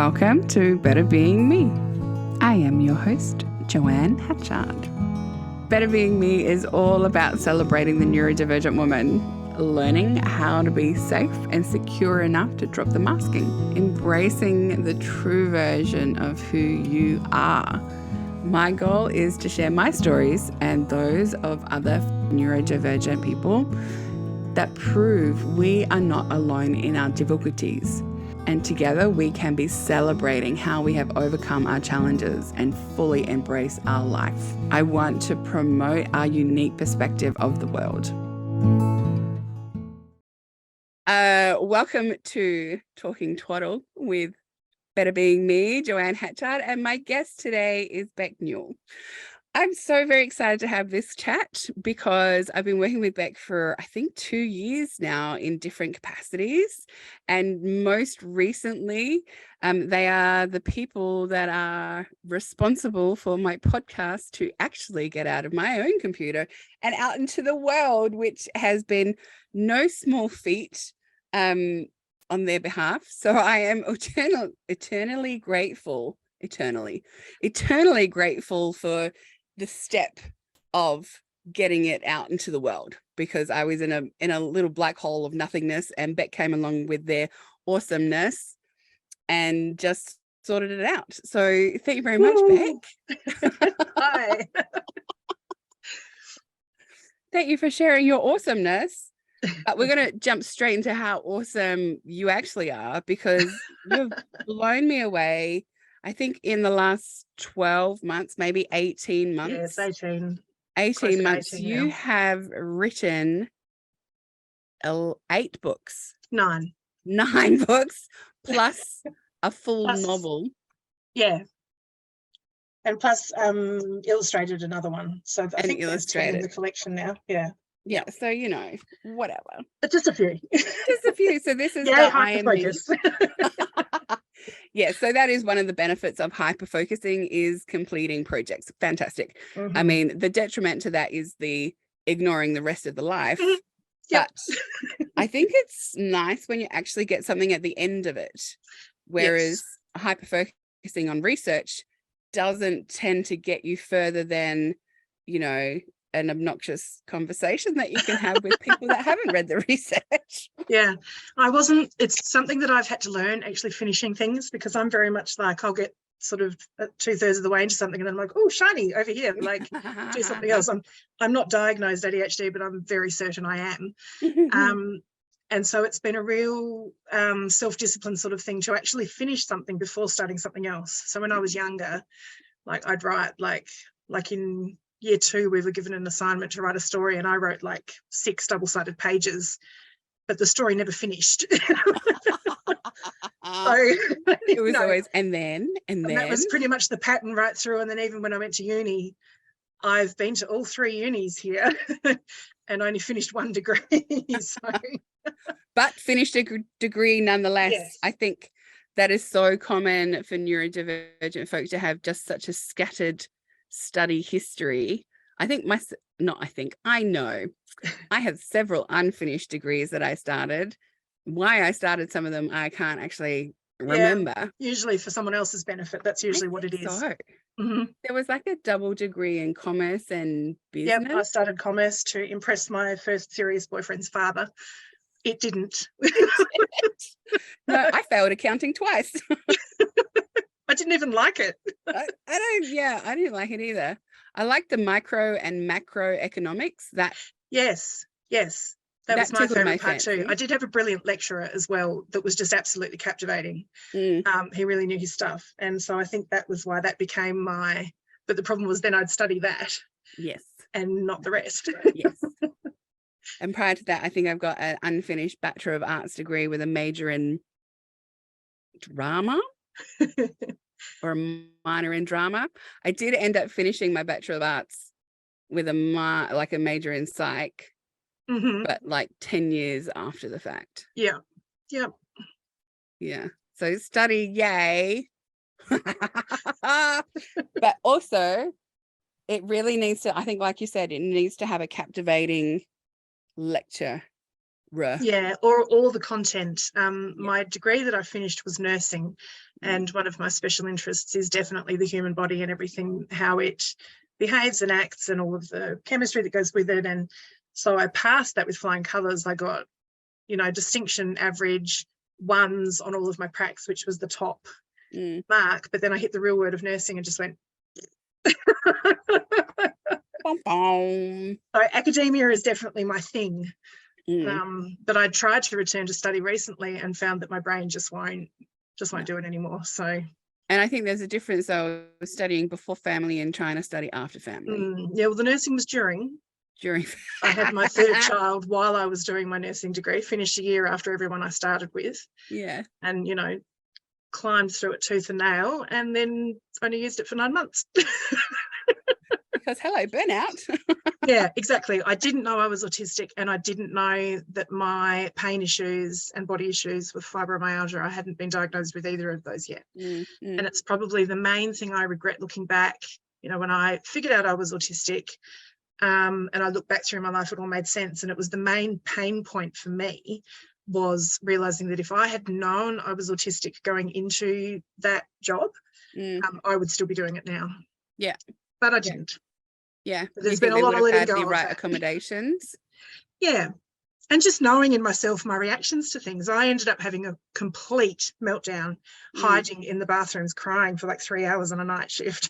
Welcome to Better Being Me. I am your host, Joanne Hatchard. Better Being Me is all about celebrating the neurodivergent woman, learning how to be safe and secure enough to drop the masking, embracing the true version of who you are. My goal is to share my stories and those of other neurodivergent people that prove we are not alone in our difficulties. And together we can be celebrating how we have overcome our challenges and fully embrace our life. I want to promote our unique perspective of the world. Welcome to Talking Twaddle with Better Being Me, Joanne Hatchard, and my guest today is Beck Newell. I'm so very excited to have this chat because I've been working with Beck for, I think, 2 years now in different capacities. And most recently, they are the people that are responsible for my podcast to actually get out of my own computer and out into the world, which has been no small feat on their behalf. So I am eternally grateful for the step of getting it out into the world, because I was in a little black hole of nothingness, and Beck came along with their awesomeness and just sorted it out. So thank you very much, Beck. Hi. Thank you for sharing your awesomeness. We're going to jump straight into how awesome you actually are, because you've blown me away. I think in the last 12 months, maybe 18 months. Yes, 18. 18 months, 18 you now. have written 8 books. 9. 9 books, plus a full Plus, novel. Yeah. And plus illustrated another one. So I think there's 10 in the collection now. Yeah. Yeah. So, whatever. But just a few. Just a few. So this is the hyper-focus. Yeah, so that is one of the benefits of hyper-focusing, is completing projects. Fantastic. Mm-hmm. I mean, the detriment to that is the ignoring the rest of the life. Mm-hmm. Yep. But I think it's nice when you actually get something at the end of it, whereas hyper-focusing on research doesn't tend to get you further than, an obnoxious conversation that you can have with people that haven't read the research. Yeah, it's something that I've had to learn, actually finishing things, because I'm very much like, I'll get sort of 2/3 of the way into something and then I'm like, oh, shiny over here, like do something else. I'm not diagnosed ADHD, but I'm very certain I am. And so it's been a real self-discipline sort of thing to actually finish something before starting something else. So when I was younger, like I'd write like in Year 2, we were given an assignment to write a story, and I wrote like 6 double-sided pages, but the story never finished. So it was always and then that was pretty much the pattern right through. And then even when I went to uni, I've been to all 3 unis here and only finished 1 degree. But finished a degree nonetheless. Yes. I think that is so common for neurodivergent folk to have just such a scattered study history. I know I have several unfinished degrees that I started. Why I started some of them, I can't actually remember. Yeah, usually for someone else's benefit. That's usually what it is. So mm-hmm. There was like a double degree in commerce and business. Yep, I started commerce to impress my first serious boyfriend's father. It didn't. No, I failed accounting twice. I didn't even like it. I didn't like it either. I like the micro and macro economics. Yes. That was my favorite part too. I did have a brilliant lecturer as well that was just absolutely captivating. He really knew his stuff. And so I think that was why that became but the problem was then I'd study that. Yes. And not the rest. Yes. And prior to that, I think I've got an unfinished Bachelor of Arts degree with a major in drama or a minor in drama. I did end up finishing my Bachelor of Arts with a major in psych, but like 10 years after the fact. Yeah. So study, yay. But also it really needs to, I think, like you said, it needs to have a captivating lecture Yeah, or all the content. My degree that I finished was nursing, and one of my special interests is definitely the human body and everything, how it behaves and acts and all of the chemistry that goes with it. And so I passed that with flying colours. I got, distinction average ones on all of my pracs, which was the top mark. But then I hit the real world of nursing and just went. So academia is definitely my thing. But I tried to return to study recently and found that my brain just won't do it anymore. So, and I think there's a difference though, studying before family and trying to study after family. Yeah, well, the nursing was during. I had my third child while I was doing my nursing degree, finished a year after everyone I started with. Yeah. And, climbed through it tooth and nail, and then only used it for 9 months. Because hello, burnout. Yeah, exactly. I didn't know I was autistic, and I didn't know that my pain issues and body issues with fibromyalgia, I hadn't been diagnosed with either of those yet. And it's probably the main thing I regret looking back, when I figured out I was autistic, and I look back through my life, it all made sense. And it was the main pain point for me was realizing that if I had known I was autistic going into that job, I would still be doing it now. Yeah. But I didn't. Yeah. There's been a lot of letting go the of right that. accommodations. Yeah. And just knowing in myself my reactions to things. I ended up having a complete meltdown, hiding in the bathrooms, crying for like 3 hours on a night shift,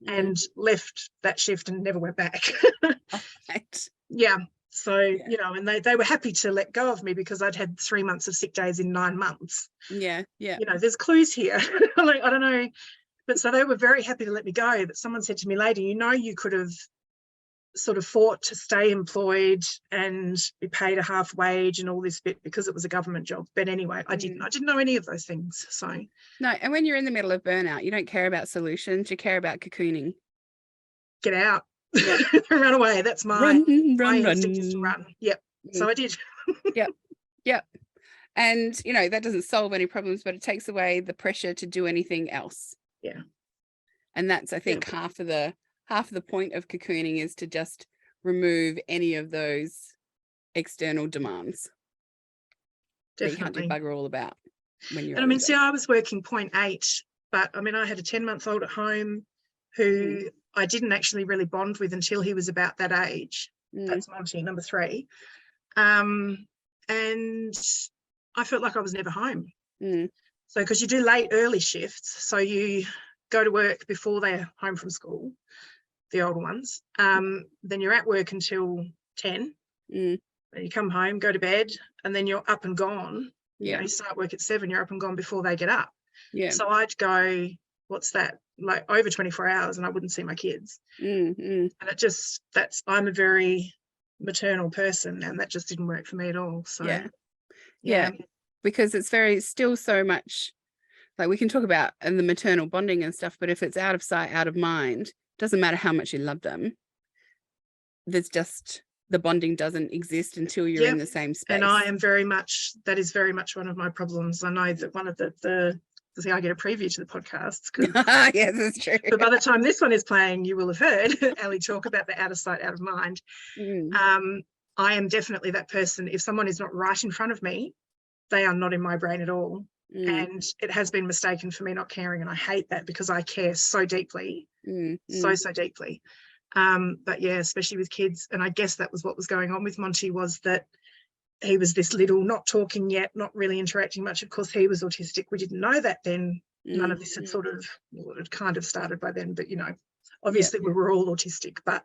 and left that shift and never went back. Right. Yeah. So, and they were happy to let go of me because I'd had 3 months of sick days in 9 months. Yeah. Yeah. There's clues here. Like, I don't know. But so they were very happy to let me go. But someone said to me later, you could have sort of fought to stay employed and be paid a half wage and all this bit because it was a government job. But anyway, I didn't know any of those things. So no, and when you're in the middle of burnout, you don't care about solutions, you care about cocooning. Get out. Yeah. Run away. That's my instinct is to run. Yep. So I did. Yep. And that doesn't solve any problems, but it takes away the pressure to do anything else. Yeah. And that's, I think, half of the point of cocooning is to just remove any of those external demands. Definitely. That you can't do bugger all about when you're. And I mean, see, I was working 0.8, but I mean, I had a 10-month-old at home who I didn't actually really bond with until he was about that age. That's Monty, number 3. And I felt like I was never home. So, because you do late, early shifts, so you go to work before they're home from school, the older ones. Then you're at work until 10. Then you come home, go to bed, and then you're up and gone. Yeah. You start work at 7, you're up and gone before they get up. Yeah. So I'd go, what's that? Like over 24 hours, and I wouldn't see my kids. And it just, I'm a very maternal person, and that just didn't work for me at all. So yeah. Because it's still so much, like we can talk about the maternal bonding and stuff, but if it's out of sight, out of mind, doesn't matter how much you love them. There's just, the bonding doesn't exist until you're in the same space. And that is very much one of my problems. I know that one of the thing I get a preview to the podcast. Yes, that's true. But by the time this one is playing, you will have heard Ali talk about the out of sight, out of mind. I am definitely that person. If someone is not right in front of me, they are not in my brain at all. And it has been mistaken for me not caring, and I hate that because I care so deeply, so deeply. But yeah, especially with kids. And I guess that was what was going on with Monty, was that he was this little, not talking yet, not really interacting much. Of course, he was autistic. We didn't know that then. None of this had it kind of started by then. But, obviously we were all autistic, but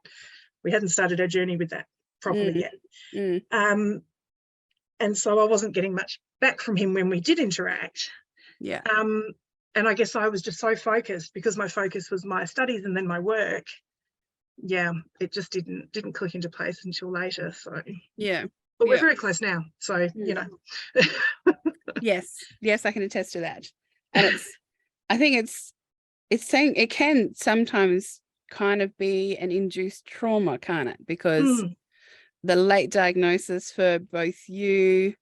we hadn't started our journey with that properly yet. And so I wasn't getting much back from him when we did interact. Yeah. And I guess I was just so focused because my focus was my studies and then my work. Yeah, it just didn't click into place until later. So yeah. But we're very close now. So, Yes, I can attest to that. And I think it's saying it can sometimes kind of be an induced trauma, can't it? Because the late diagnosis for both you,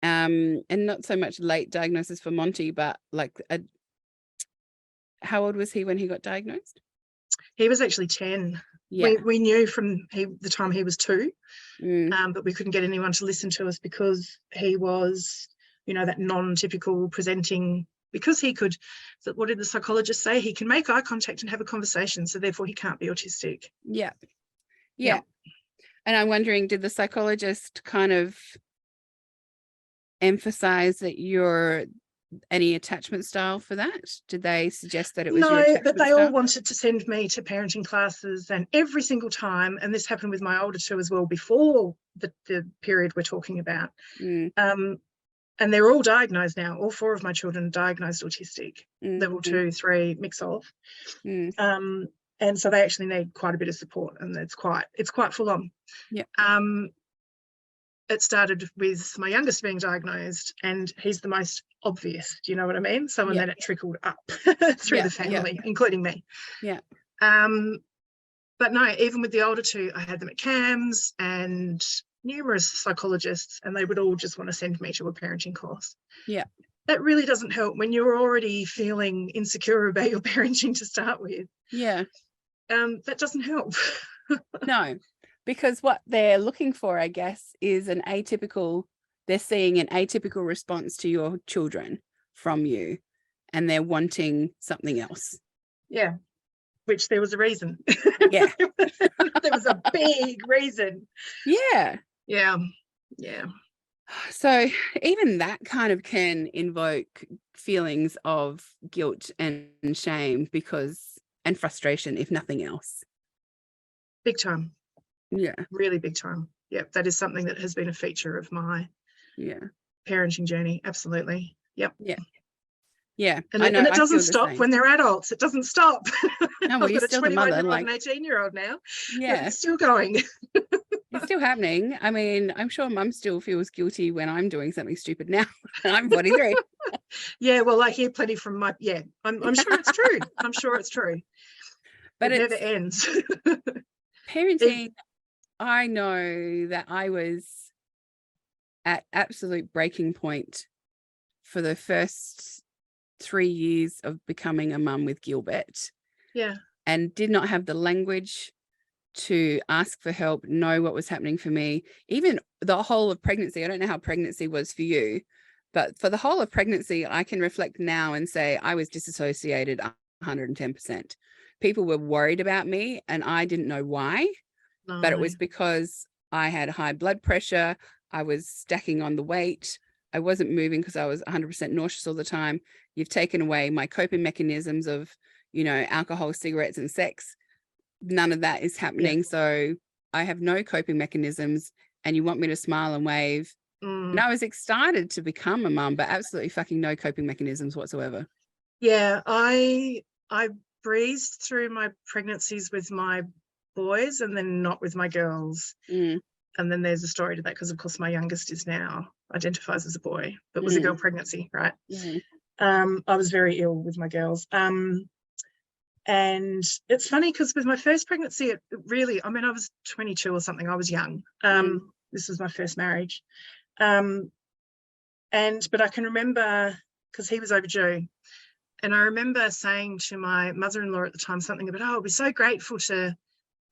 and not so much late diagnosis for Monty, but like how old was he when he got diagnosed? He was actually 10. We knew from the time he was 2, Mm. but we couldn't get anyone to listen to us because he was, you know, that non-typical presenting, because he could, what did the psychologist say? He can make eye contact and have a conversation, so therefore he can't be autistic. Yeah. Yeah. And I'm wondering, did the psychologist kind of emphasize that you're any attachment style for that? Did they suggest that it was your No, attachment but they style? all wanted to send me to parenting classes, and every single time, and this happened with my older 2 as well, before the period we're talking about. And they're all diagnosed now. All 4 of my children are diagnosed autistic, level 2, 3, mix of. And so they actually need quite a bit of support, and it's quite full on. Yeah. It started with my youngest being diagnosed, and he's the most obvious. Do you know what I mean? So, and then it trickled up through the family, including me. Yeah. But no, even with the older 2, I had them at CAMS and numerous psychologists, and they would all just want to send me to a parenting course. Yeah. That really doesn't help when you're already feeling insecure about your parenting to start with. Yeah. That doesn't help. No, because what they're looking for, I guess, is they're seeing an atypical response to your children from you, and they're wanting something else. Yeah. Which there was a reason. Yeah. There was a big reason. Yeah. Yeah. Yeah. So even that kind of can invoke feelings of guilt and shame and frustration, if nothing else. Big time. Yeah. Really big time. Yeah. That is something that has been a feature of my parenting journey. Absolutely. Yep. Yeah. Yeah. And it doesn't stop when they're adults. It doesn't stop. No, well, you're still the mother, like an 18-year-old now. Yeah. It's still going. It's still happening. I mean, I'm sure mum still feels guilty when I'm doing something stupid now. I'm 43. Yeah, well, I hear plenty from I'm sure it's true. I'm sure it's true. But it never ends. Parenting, I know that I was at absolute breaking point for the first 3 years of becoming a mum with Gilbert. Yeah. And did not have the language to ask for help, know what was happening for me. Even the whole of pregnancy, I don't know how pregnancy was for you, but for the whole of pregnancy, I can reflect now and say I was disassociated 110%. People were worried about me and I didn't know why, but it was because I had high blood pressure. I was stacking on the weight. I wasn't moving because I was 100% nauseous all the time. You've taken away my coping mechanisms of, you know, alcohol, cigarettes, and sex. None of that is happening. Yeah. So I have no coping mechanisms, and you want me to smile and wave. And I was excited to become a mum, but absolutely fucking no coping mechanisms whatsoever. Yeah, I breezed through my pregnancies with my boys and then not with my girls. And then there's a story to that, because of course my youngest is now identifies as a boy, but was a girl pregnancy, right? I was very ill with my girls. And it's funny because with my first pregnancy, it really, I mean, I was 22 or something. I was young. This was my first marriage. But I can remember, because he was overdue, and I remember saying to my mother-in-law at the time something about, oh, I'll be so grateful to,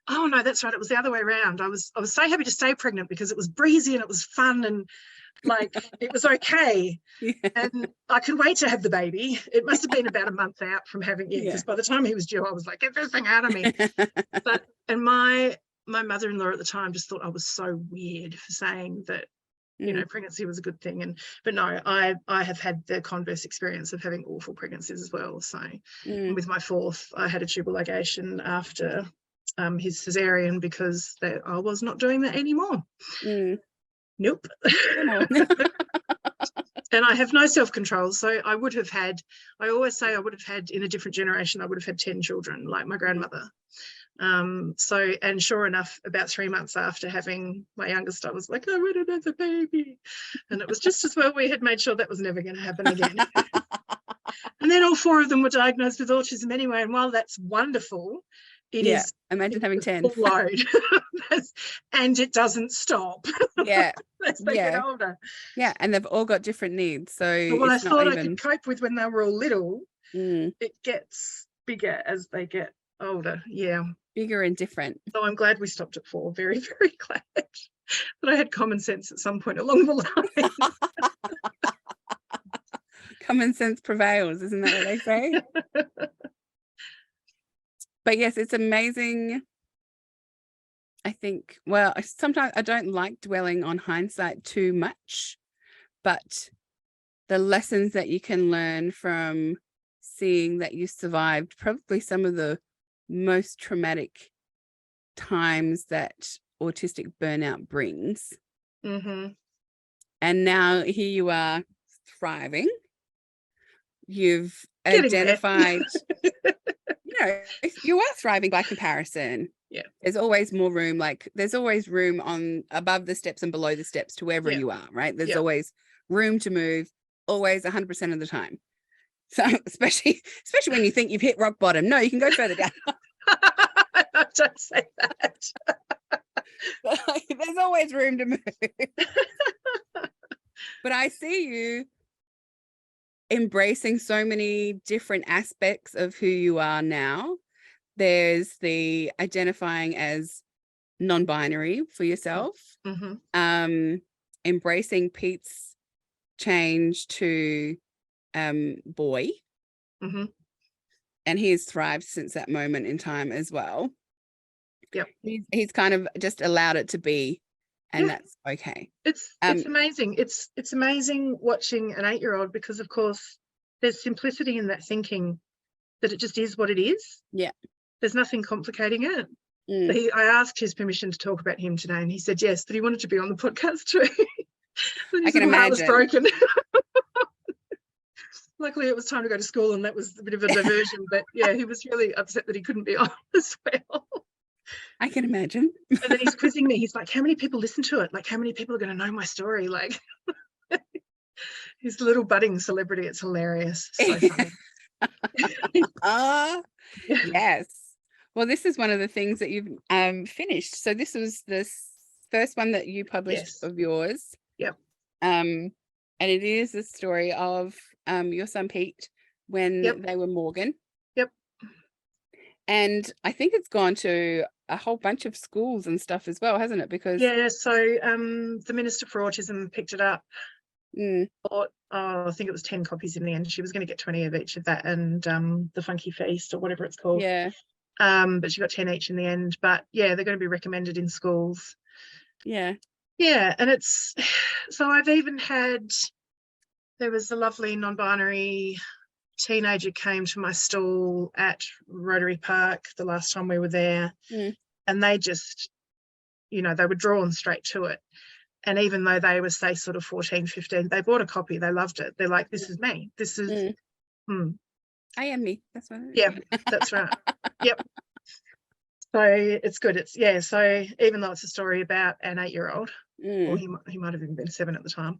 oh no, that's right, it was the other way around. I was so happy to stay pregnant because it was breezy and it was fun and like it was okay. And I could wait to have the baby. It must have been about a month out from having it, because by the time he was due, I was like, get this thing out of me. And my mother-in-law at the time just thought I was so weird for saying that, you know, pregnancy was a good thing. But no, I have had the converse experience of having awful pregnancies as well. So with my fourth, I had a tubal ligation after his cesarean because I was not doing that anymore. Nope. And I have no self-control. So I always say I would have had, in a different generation, I would have had 10 children like my grandmother. And sure enough, about 3 months after having my youngest, I was like, I want another baby. And it was just as well we had made sure that was never going to happen again. And then all 4 of them were diagnosed with autism anyway. And while that's wonderful, it is. Imagine having 10. Load. And it doesn't stop. Yeah. As they get older. Yeah. And they've all got different needs. So but what I thought I could cope with when they were all little, it gets bigger as they get older. Yeah. Bigger and different. So I'm glad we stopped at 4. Very, very glad that I had common sense at some point along the line. Common sense prevails, isn't that what they say? But yes, it's amazing. I think, well, sometimes I don't like dwelling on hindsight too much, but the lessons that you can learn from seeing that you survived probably some of the most traumatic times that autistic burnout brings. Mm-hmm. And now here you are thriving. You've Getting identified, you are thriving by comparison. Yeah. There's always more room. Like there's always room on above the steps and below the steps to wherever you are, right? There's always room to move, always 100% of the time. So especially when you think you've hit rock bottom. No, you can go further down. Don't say that. There's always room to move. But I see you embracing so many different aspects of who you are now. There's the identifying as non-binary for yourself, embracing Pete's change to boy, and he has thrived since that moment in time as well. Yep. He's kind of just allowed it to be, and that's okay. It's amazing. It's amazing watching an 8-year-old, because of course there's simplicity in that thinking that it just is what it is. Yeah. There's nothing complicating it. I asked his permission to talk about him today, and he said yes, that he wanted to be on the podcast too. I can imagine. Heart was broken. Luckily, it was time to go to school, and that was a bit of a diversion. But yeah, he was really upset that he couldn't be on as well. I can imagine. And then he's quizzing me. He's like, how many people listen to it? Like, how many people are going to know my story? Like, he's a little budding celebrity. It's hilarious. So funny. Yes. Well, this is one of the things that you've finished. So this was the first one that you published of yours. Yep. And it is the story of your son Pete when they were Morgan. Yep. And I think it's gone to a whole bunch of schools and stuff as well, hasn't it? Because so the Minister for Autism picked it up. I think it was 10 copies in the end. She was going to get 20 of each of that and the Funky Feast or whatever it's called. Yeah. But she got 10 each in the end. But yeah, they're going to be recommended in schools. Yeah. Yeah, and it's so I've even had, there was a lovely non-binary teenager came to my stall at Rotary Park the last time we were there, and they just, they were drawn straight to it. And even though they were, say, sort of 14, 15, they bought a copy. They loved it. They're like, this is me. This is, I am me. That's what that's right. Yep. So it's good. It's, so even though it's a story about an 8-year-old, or he might have even been 7 at the time.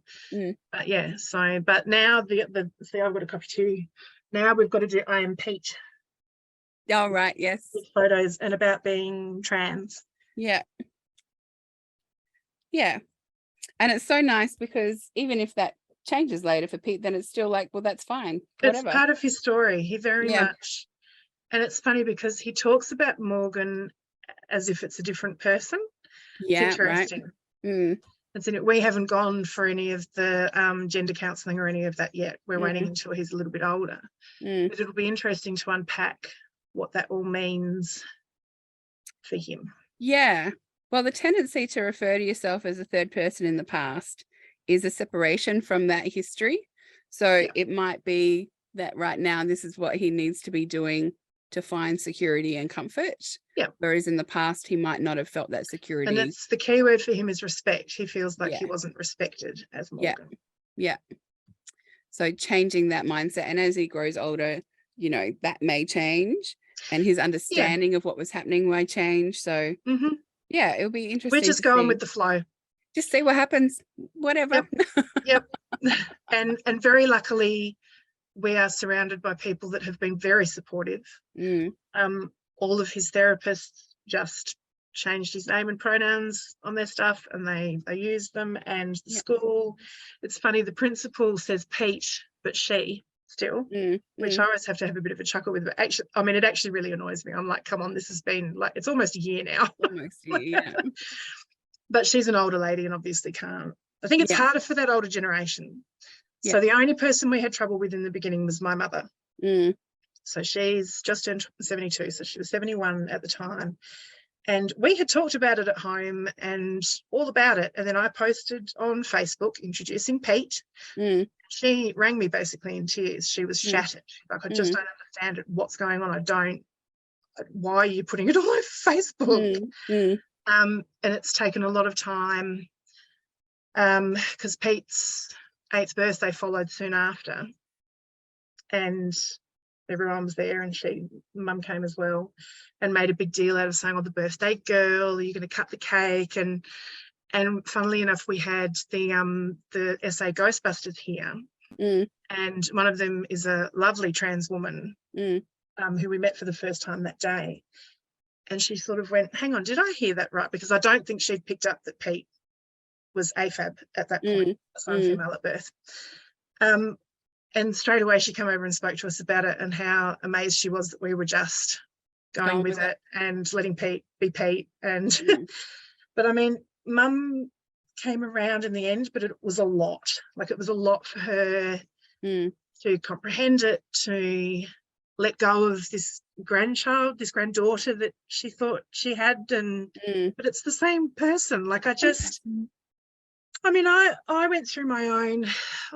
But yeah, so, but now see, I've got a copy too. Now we've got to do I Am Pete. Oh, right. Yes. With photos and about being trans. Yeah. Yeah. And it's so nice because even if that changes later for Pete, then it's still like, well, that's fine. Whatever. It's part of his story. He very much, and it's funny because he talks about Morgan as if it's a different person. Yeah, it's interesting. Right. It's in it. We haven't gone for any of the gender counselling or any of that yet. We're waiting until he's a little bit older. But it'll be interesting to unpack what that all means for him. Yeah. Well, the tendency to refer to yourself as a third person in the past is a separation from that history. So it might be that right now this is what he needs to be doing to find security and comfort. Yeah. Whereas in the past, he might not have felt that security. And that's the key word for him is respect. He feels like he wasn't respected as Morgan. Yeah. So changing that mindset. And as he grows older, that may change and his understanding of what was happening may change. So yeah, it'll be interesting. We're just going with the flow. Just see what happens. Whatever. Yep. And very luckily, we are surrounded by people that have been very supportive. All of his therapists just changed his name and pronouns on their stuff, and they used them. And the school, it's funny, the principal says Pete, but she. still, which I always have to have a bit of a chuckle with. But actually, I mean, it actually really annoys me. I'm like, come on, this has been like, it's almost a year now. Almost a year, yeah. But she's an older lady and obviously can't. I think it's harder for that older generation. So the only person we had trouble with in the beginning was my mother. So she's just turned 72, so she was 71 at the time. And we had talked about it at home and all about it. And then I posted on Facebook introducing Pete. She rang me basically in tears. She was shattered. Like, I just don't understand it. What's going on? Why are you putting it all over Facebook? And it's taken a lot of time because Pete's 8th birthday followed soon after. And everyone was there, and mum came as well and made a big deal out of saying, oh, the birthday girl, are you going to cut the cake? And funnily enough, we had the SA Ghostbusters here, and one of them is a lovely trans woman who we met for the first time that day. And she sort of went, hang on, did I hear that right? Because I don't think she'd picked up that Pete was AFAB at that point, assigned female at birth. And straight away she came over and spoke to us about it and how amazed she was that we were just going with it and letting Pete be Pete. And but I mean, mum came around in the end, but it was a lot. Like, it was a lot for her to comprehend it, to let go of this granddaughter that she thought she had. And but it's the same person. Like, I mean, I went through my own,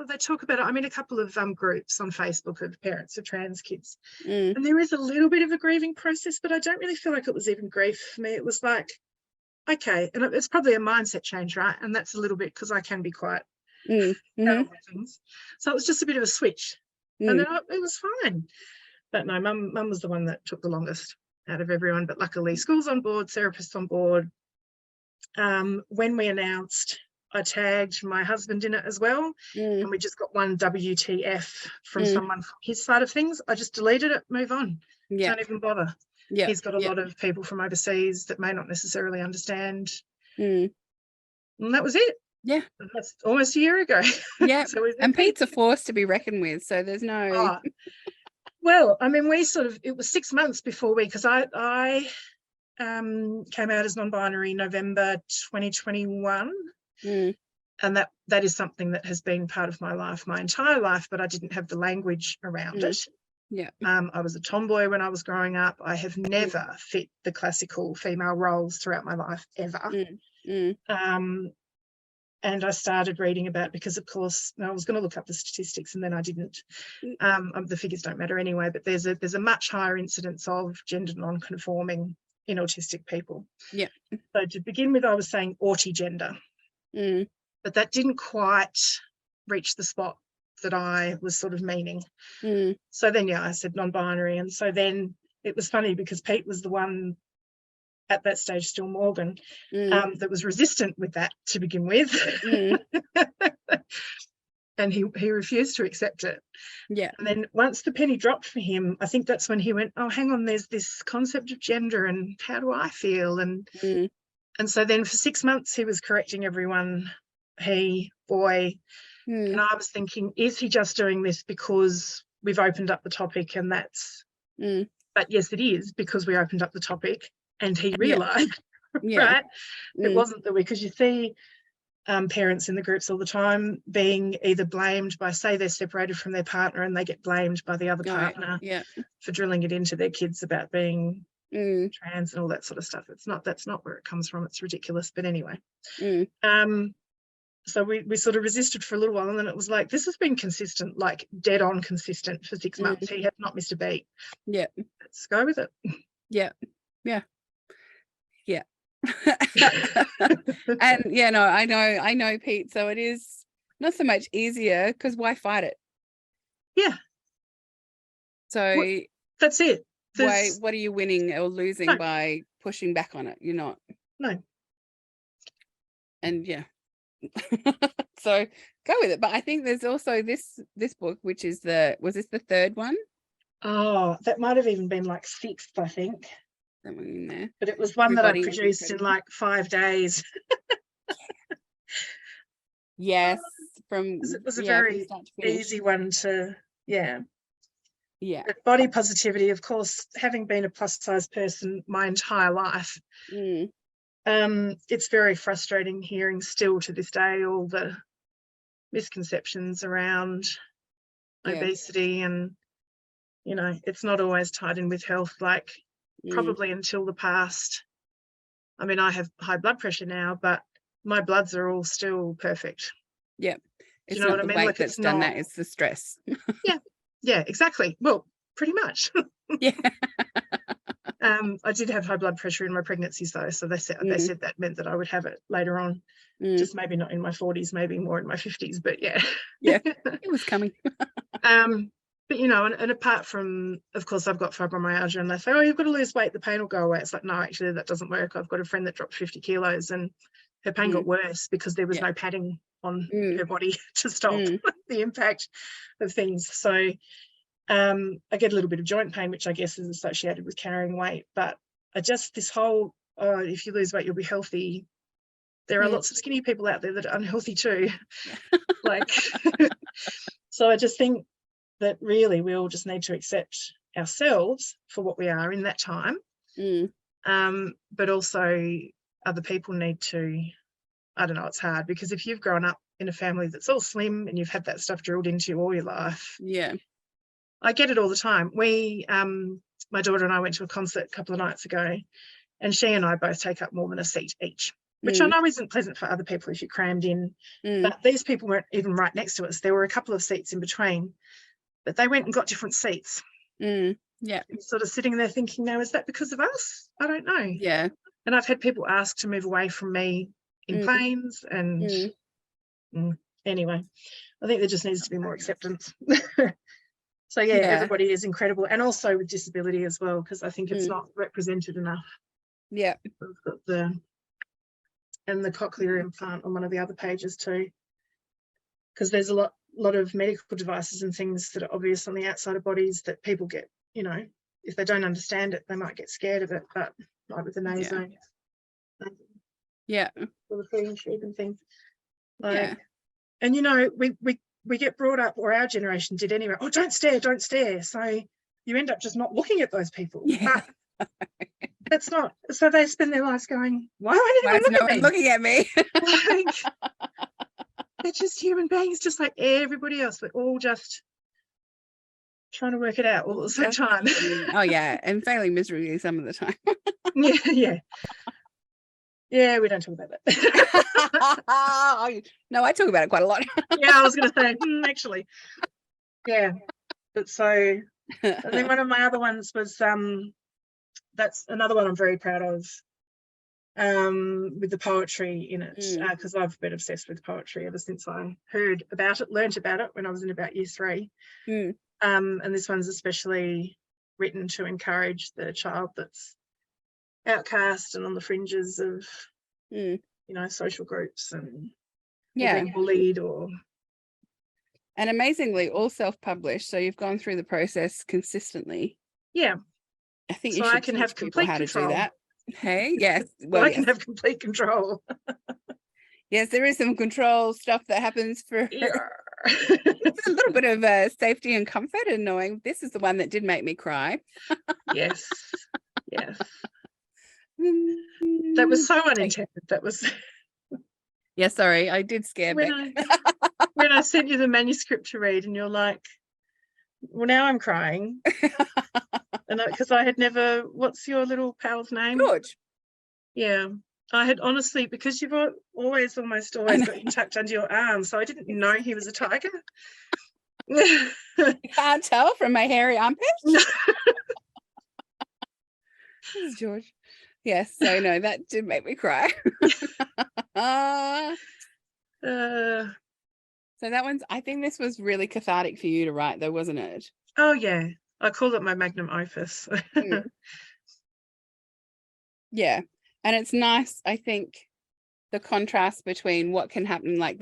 they talk about it, I'm in a couple of groups on Facebook of parents of trans kids, and there is a little bit of a grieving process, but I don't really feel like it was even grief for me. It was like, okay, and it's probably a mindset change, right? And that's a little bit because I can be quite things. So it was just a bit of a switch, and then it was fine. But no, mum was the one that took the longest out of everyone, but luckily school's on board, therapists on board. When we announced, I tagged my husband in it as well, and we just got one WTF from someone from his side of things. I just deleted it, move on. Don't even bother. He's got a lot of people from overseas that may not necessarily understand. And that was it. That's almost a year ago. So and Pete's a force to be reckoned with, so there's no well, I mean, it was 6 months before because I came out as non-binary November 2021. And that is something that has been part of my life my entire life, but I didn't have the language around it. I was a tomboy when I was growing up. I have never fit the classical female roles throughout my life ever. And I started reading about, because of course I was going to look up the statistics and then I didn't. The figures don't matter anyway, but there's a much higher incidence of gender non-conforming in autistic people. So to begin with, I was saying autigender. But that didn't quite reach the spot that I was sort of meaning. So then, I said non-binary. And so then it was funny because Pete was the one at that stage, still Morgan, that was resistant with that to begin with. And he refused to accept it. And then once the penny dropped for him, I think that's when he went, oh, hang on, there's this concept of gender and how do I feel? And so then for 6 months he was correcting everyone, he, boy. And I was thinking, is he just doing this because we've opened up the topic and that's, but yes, it is because we opened up the topic and he realised, right? It wasn't the way, because you see parents in the groups all the time being either blamed by, say they're separated from their partner and they get blamed by the other partner for drilling it into their kids about being trans and all that sort of stuff. That's not where it comes from. It's ridiculous. But anyway, so we sort of resisted for a little while, and then it was like, this has been consistent, like dead on consistent for 6 months. He has not missed a beat. Let's go with it. And I know Pete, so it is not so much easier, because why fight it? So that's it. What are you winning or losing by pushing back on it? You're not. No. And so go with it. But I think there's also this book, which is was this the third one? Oh, that might have even been like 6th, I think. Somewhere in there. But it was one that I produced in like 5 days. Yes, from it was a very easy one to Yeah. Yeah. But body positivity, of course, having been a plus size person my entire life, it's very frustrating hearing still to this day all the misconceptions around obesity, and it's not always tied in with health, like probably until the past. I mean, I have high blood pressure now, but my bloods are all still perfect. Yeah. It's not the weight like, that's done that, it's the stress. Yeah, exactly. Well, pretty much. Yeah. I did have high blood pressure in my pregnancies though, so they said that meant that I would have it later on, just maybe not in my 40s, maybe more in my 50s, but yeah. It was coming. But and apart from, of course, I've got fibromyalgia, and they say, oh, you've got to lose weight, the pain will go away. It's like, no, actually that doesn't work. I've got a friend that dropped 50 kilos and her pain got worse because there was no padding on her body to stop the impact of things. So I get a little bit of joint pain, which I guess is associated with carrying weight, but this whole, if you lose weight, you'll be healthy. There are lots of skinny people out there that are unhealthy too. Like, so I just think that really we all just need to accept ourselves for what we are in that time. But also other people need to, I don't know, it's hard because if you've grown up in a family that's all slim and you've had that stuff drilled into you all your life. Yeah. I get it all the time. My daughter and I went to a concert a couple of nights ago, and she and I both take up more than a seat each, which I know isn't pleasant for other people if you're crammed in. But these people weren't even right next to us. There were a couple of seats in between, but they went and got different seats. Yeah. Sort of sitting there thinking, now, is that because of us? I don't know. Yeah. And I've had people ask to move away from me in planes, and anyway, I think there just needs to be more acceptance. So yeah, everybody is incredible, and also with disability as well, because I think it's not represented enough. Yeah. We've got the cochlear implant on one of the other pages too, because there's a lot of medical devices and things that are obvious on the outside of bodies that people get, if they don't understand it, they might get scared of it, but like with the naso. Yeah. For the feeding tube and things. Like, and we get brought up, or our generation did anyway, oh, don't stare. So you end up just not looking at those people. Yeah. But that's not, so they spend their lives going, why is no one looking at me? Like, they're just human beings, just like everybody else. We're all just trying to work it out all at the same time. Oh yeah, and failing miserably some of the time. Yeah, we don't talk about that. No, I talk about it quite a lot. Yeah, I was going to say, actually. Yeah, but so, and then one of my other ones was, that's another one I'm very proud of, with the poetry in it, because I've been obsessed with poetry ever since I learnt about it when I was in about year 3. And this one's especially written to encourage the child that's outcast and on the fringes of social groups and being bullied, and amazingly all self-published, so you've gone through the process consistently. I think you should I can teach have people how control. To do that. Hey, yes. Well, I can have complete control. Yes, there is some control stuff that happens for it's a little bit of safety and comfort in knowing this is the one that did make me cry. Yes. That was so unintended. That was. Yeah, sorry, I did scare when I sent you the manuscript to read, and you're like, well, now I'm crying. And because I had never, what's your little pal's name? George. Yeah, I had honestly, because you've always got him tucked under your arm, so I didn't know he was a tiger. You can't tell from my hairy armpit. This is George. Yes, so no, that did make me cry. So that one's, I think this was really cathartic for you to write though, wasn't it? Oh yeah, I call it my magnum opus. Yeah, and it's nice, I think, the contrast between what can happen, like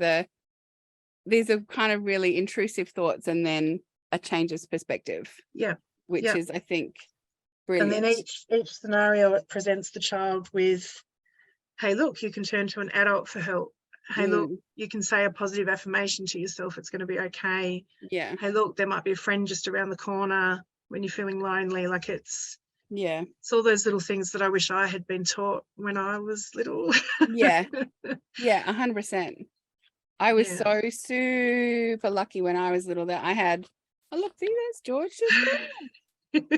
these are kind of really intrusive thoughts and then a change of perspective. Yeah. Which is, I think, brilliant. And then each scenario, it presents the child with, hey, look, you can turn to an adult for help. hey, look, you can say a positive affirmation to yourself. It's going to be okay. Yeah. Hey, look, there might be a friend just around the corner when you're feeling lonely. Like it's all those little things that I wish I had been taught when I was little. Yeah. 100%. I was so super lucky when I was little that I had, oh, look, see, there's George just there.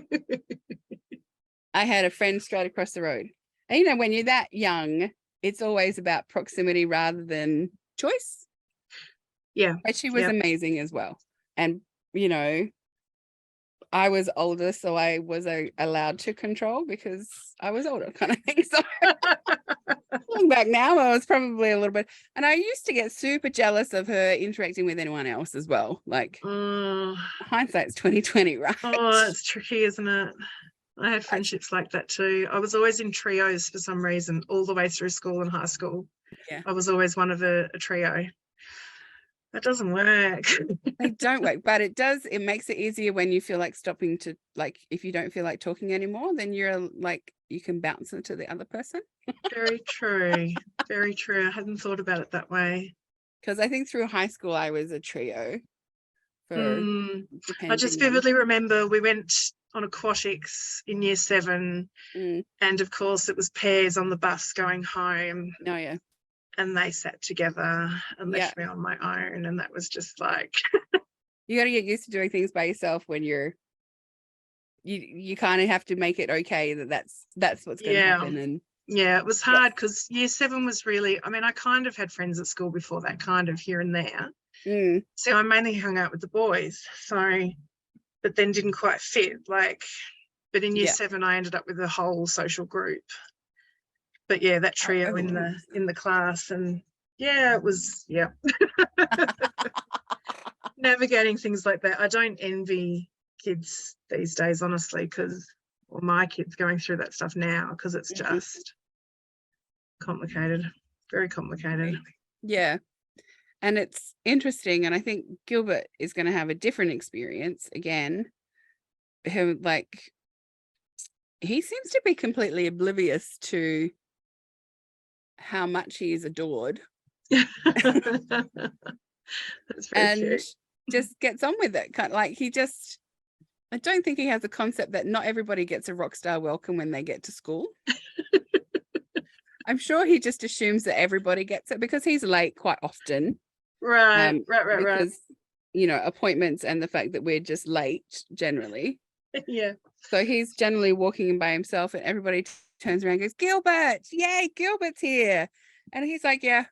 I had a friend straight across the road. And, you know, when you're that young, it's always about proximity rather than choice. Yeah. But she was amazing as well. And, you know, I was older, so I was allowed to control because I was older, kind of thing. So looking back now, I was probably a little bit, and I used to get super jealous of her interacting with anyone else as well. Like hindsight's 2020, right? Oh, it's tricky, isn't it? I had friendships like that too. I was always in trios for some reason, all the way through school and high school. Yeah, I was always one of a trio. That doesn't work. They don't work, but it does. It makes it easier when you feel like stopping to, like, if you don't feel like talking anymore, then you're like, you can bounce into the other person. Very true. Very true. I hadn't thought about it that way. Because I think through high school, I was a trio. I just vividly remember we went on aquatics in year 7, and of course it was pairs on the bus going home. Oh yeah. And they sat together and left me on my own, and that was just like you got to get used to doing things by yourself when you kind of have to make it okay that's what's going to happen. And it was hard because year 7 was really, I mean, I kind of had friends at school before that, kind of here and there. So I mainly hung out with the boys, but then didn't quite fit, like, but in year 7 I ended up with a whole social group. But yeah, that trio in the class, and it was navigating things like that. I don't envy kids these days, honestly, or my kids going through that stuff now, because it's just complicated, very complicated. Yeah. And it's interesting, and I think Gilbert is going to have a different experience again. Like, he seems to be completely oblivious to how much he is adored. That's very cute. Just gets on with it. Like, I don't think he has a concept that not everybody gets a rock star welcome when they get to school. I'm sure he just assumes that everybody gets it because he's late quite often. Right. Because, you know, appointments and the fact that we're just late generally. Yeah. So he's generally walking in by himself, and everybody turns around and goes, Gilbert, yay, Gilbert's here. And he's like, yeah,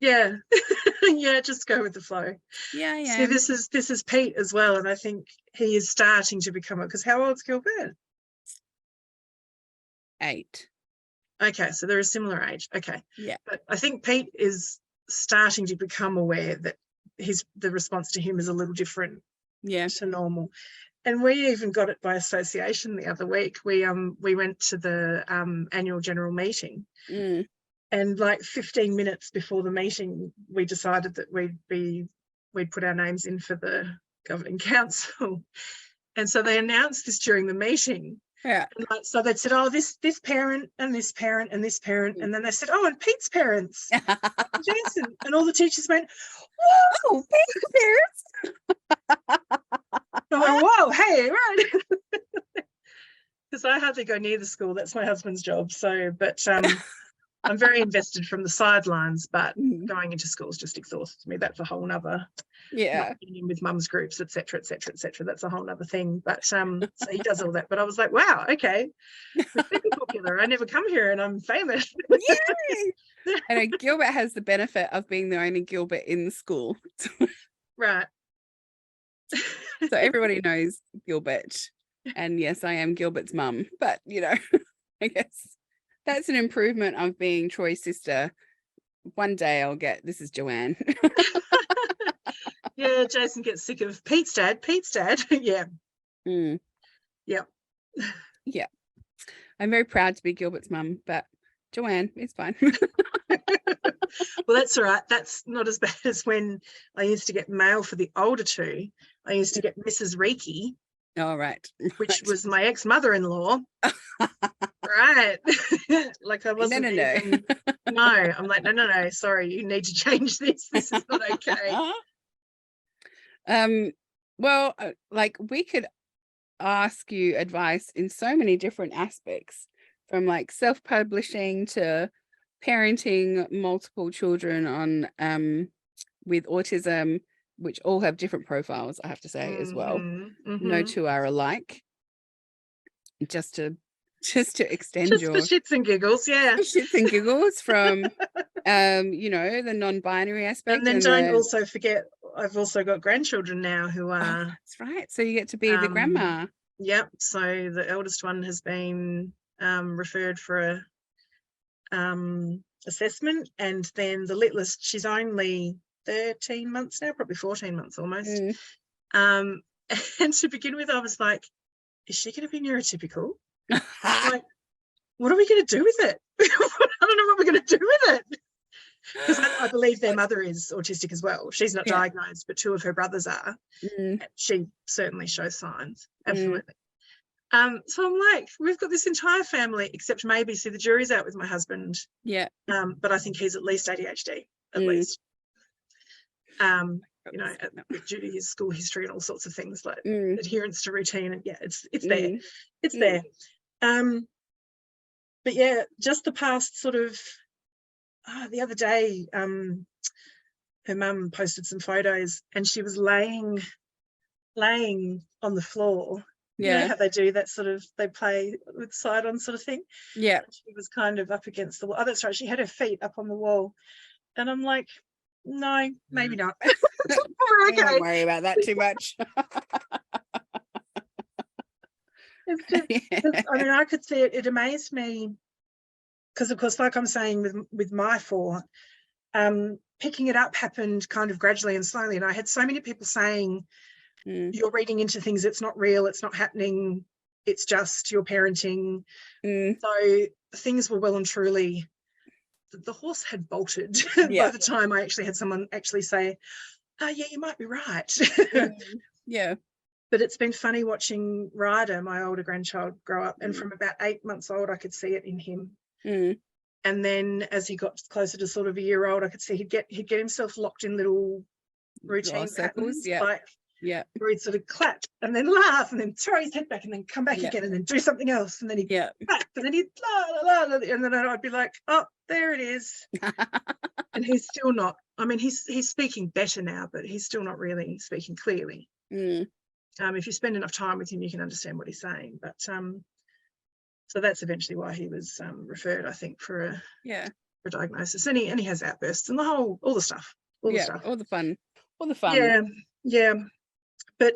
just go with the flow. Yeah. So this is Pete as well, and I think he is starting to become it, because how old's Gilbert? 8. Okay, so they're a similar age. Okay. Yeah. But I think Pete is starting to become aware that the response to him is a little different to normal. And we even got it by association the other week. We went to the annual general meeting, and like 15 minutes before the meeting, we decided that we'd put our names in for the governing council. And so they announced this during the meeting. Yeah. And like, so they said, oh, this parent and this parent and this parent, and then they said, oh, and Pete's parents, Jason, and all the teachers went, whoa, Pete's parents. I went, whoa, hey, right. Because I hardly go near the school. That's my husband's job. So, but I'm very invested from the sidelines, but going into schools just exhausts me. That's a whole nother, with mum's groups, etc. That's a whole nother thing. But so he does all that. But I was like, wow, okay, we're super popular. I never come here and I'm famous. Yay! And Gilbert has the benefit of being the only Gilbert in the school. Right. So everybody knows Gilbert. And yes, I am Gilbert's mum. But, you know, I guess that's an improvement of being Troy's sister. One day I'll get, this is Joanne. Yeah, Jason gets sick of Pete's dad. Yeah. Yep. Yeah. I'm very proud to be Gilbert's mum, but Joanne, it's fine. Well, that's all right. That's not as bad as when I used to get mail for the older two. I used to get Mrs. Reiki. Oh, right. Which was my ex-mother-in-law. right. Like I wasn't no. even, no, I'm like, no, sorry, you need to change this. This is not okay. Well, like we could ask you advice in so many different aspects, from like self-publishing to parenting multiple children on with autism, which all have different profiles, I have to say, as well. No two are alike. Just to extend Just your for shits and giggles, yeah. shits and giggles from the non-binary aspect. And then and don't also forget, I've also got grandchildren now who are that's right. So you get to be the grandma. Yep. So the eldest one has been referred for a assessment, and then the littlest, she's only 13 months now, probably 14 months almost. And to begin with, I was like, is she going to be neurotypical? Like, what are we going to do with it? I don't know what we're going to do with it. Because I believe their mother is autistic as well. She's not diagnosed, but two of her brothers are. She certainly shows signs. Absolutely. So I'm like, we've got this entire family, except maybe, see, the jury's out with my husband. Yeah. But I think he's at least ADHD, at least. You know, due to his school history and all sorts of things, like adherence to routine, and it's there. It's there. But yeah, just the past sort of the other day, her mum posted some photos and she was laying on the floor. You know how they do that sort of, they play with side on sort of thing? Yeah. And she was kind of up against the wall. Oh, that's right. She had her feet up on the wall. And I'm like, no, maybe not. Okay. Don't worry about that too much. It's just, I mean, I could see it. It amazed me because, of course, like I'm saying with my four, picking it up happened kind of gradually and slowly. And I had so many people saying, you're reading into things, it's not real, it's not happening, it's just your parenting. So things were well and truly, the horse had bolted by the time I actually had someone actually say, oh yeah, you might be right. Yeah. But it's been funny watching Ryder, my older grandchild, grow up, and from about 8 months old I could see it in him. And then as he got closer to sort of a year old, I could see he'd get himself locked in little routine patterns, like where he'd sort of clap and then laugh and then throw his head back and then come back again and then do something else, and then he'd clap and then he'd la, la, la, and then I'd be like, oh, there it is. And he's still not, I mean, he's speaking better now, but he's still not really speaking clearly. If you spend enough time with him, you can understand what he's saying. But so that's eventually why he was referred, I think, for a diagnosis. And he has outbursts and all the stuff. All the fun. Yeah. But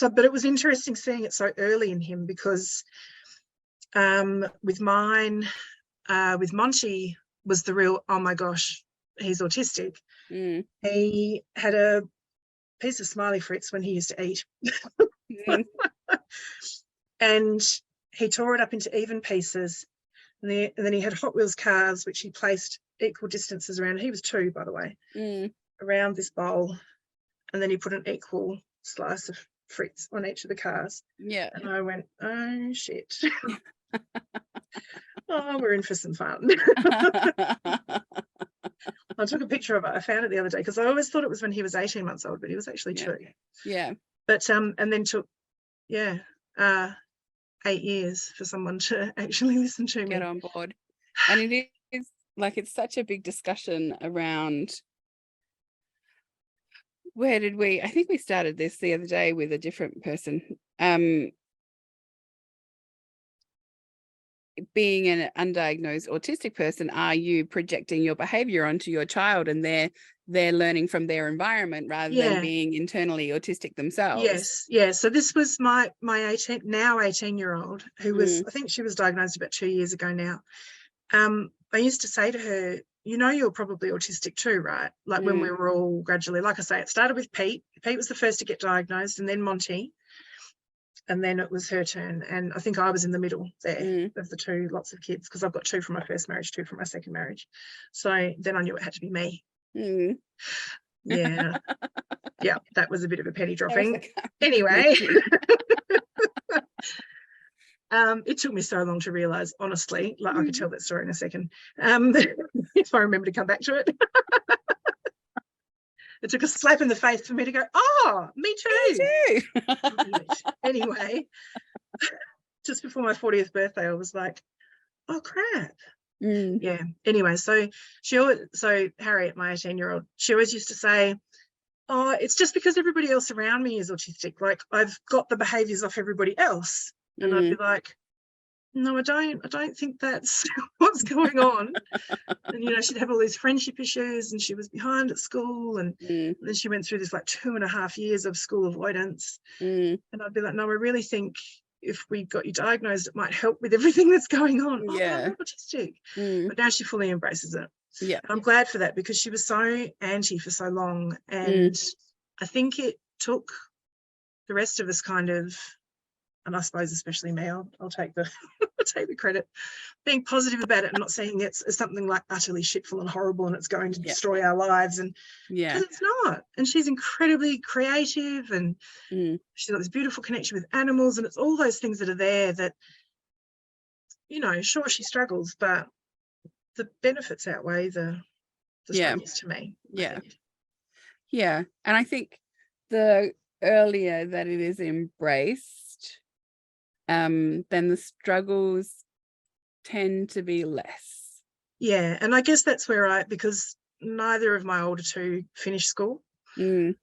but it was interesting seeing it so early in him, because with Monty was the real, oh my gosh, he's autistic. He had a piece of Smiley Fritz when he used to eat. And he tore it up into even pieces. And then he had Hot Wheels cars, which he placed equal distances around. He was 2, by the way, around this bowl. And then he put an equal slice of Fritz on each of the cars. Yeah. And I went, oh, shit. Oh, we're in for some fun. I took a picture of it. I found it the other day because I always thought it was when he was 18 months old, but he was actually 2. Yeah. But and then took 8 years for someone to actually listen to me. Get on board. And it is like, it's such a big discussion around, where did we, I think we started this the other day with a different person. Being an undiagnosed autistic person, are you projecting your behavior onto your child and they're learning from their environment rather than being internally autistic themselves? Yes. So this was my 18-year-old who was, I think she was diagnosed about 2 years ago now. I used to say to her, you're probably autistic too, right? Like when we were all gradually, like I say, it started with Pete. Pete was the first to get diagnosed, and then Monty. And then it was her turn. And I think I was in the middle there of the 2 lots of kids, because I've got 2 from my first marriage, 2 from my second marriage. So then I knew it had to be me. Yeah. Yeah, that was a bit of a penny dropping. Anyway. It took me so long to realize, honestly, like I could tell that story in a second, if I remember to come back to it. It took a slap in the face for me to go, oh, me too. Anyway, just before my 40th birthday, I was like, oh, crap. Yeah. Anyway, so Harriet, my 18-year-old, she always used to say, oh, it's just because everybody else around me is autistic. Like, I've got the behaviors off everybody else. And I'd be like, no, I don't think that's what's going on. And, you know, she'd have all these friendship issues and she was behind at school. And then she went through this like 2.5 years of school avoidance. And I'd be like, no, I really think if we got you diagnosed, it might help with everything that's going on. Yeah. Oh, I'm autistic. But now she fully embraces it. Yeah. I'm glad for that because she was so anti for so long. And I think it took the rest of us kind of, and I suppose especially me, I'll take the I'll take the credit, being positive about it and not seeing it as something like utterly shitful and horrible and it's going to destroy our lives. And because it's not. And she's incredibly creative and she's got this beautiful connection with animals, and it's all those things that are there that, you know, sure, she struggles, but the benefits outweigh the struggles to me. Yeah. And I think the earlier that it is embraced, then the struggles tend to be less. Yeah. And I guess that's where because neither of my older two finished school. And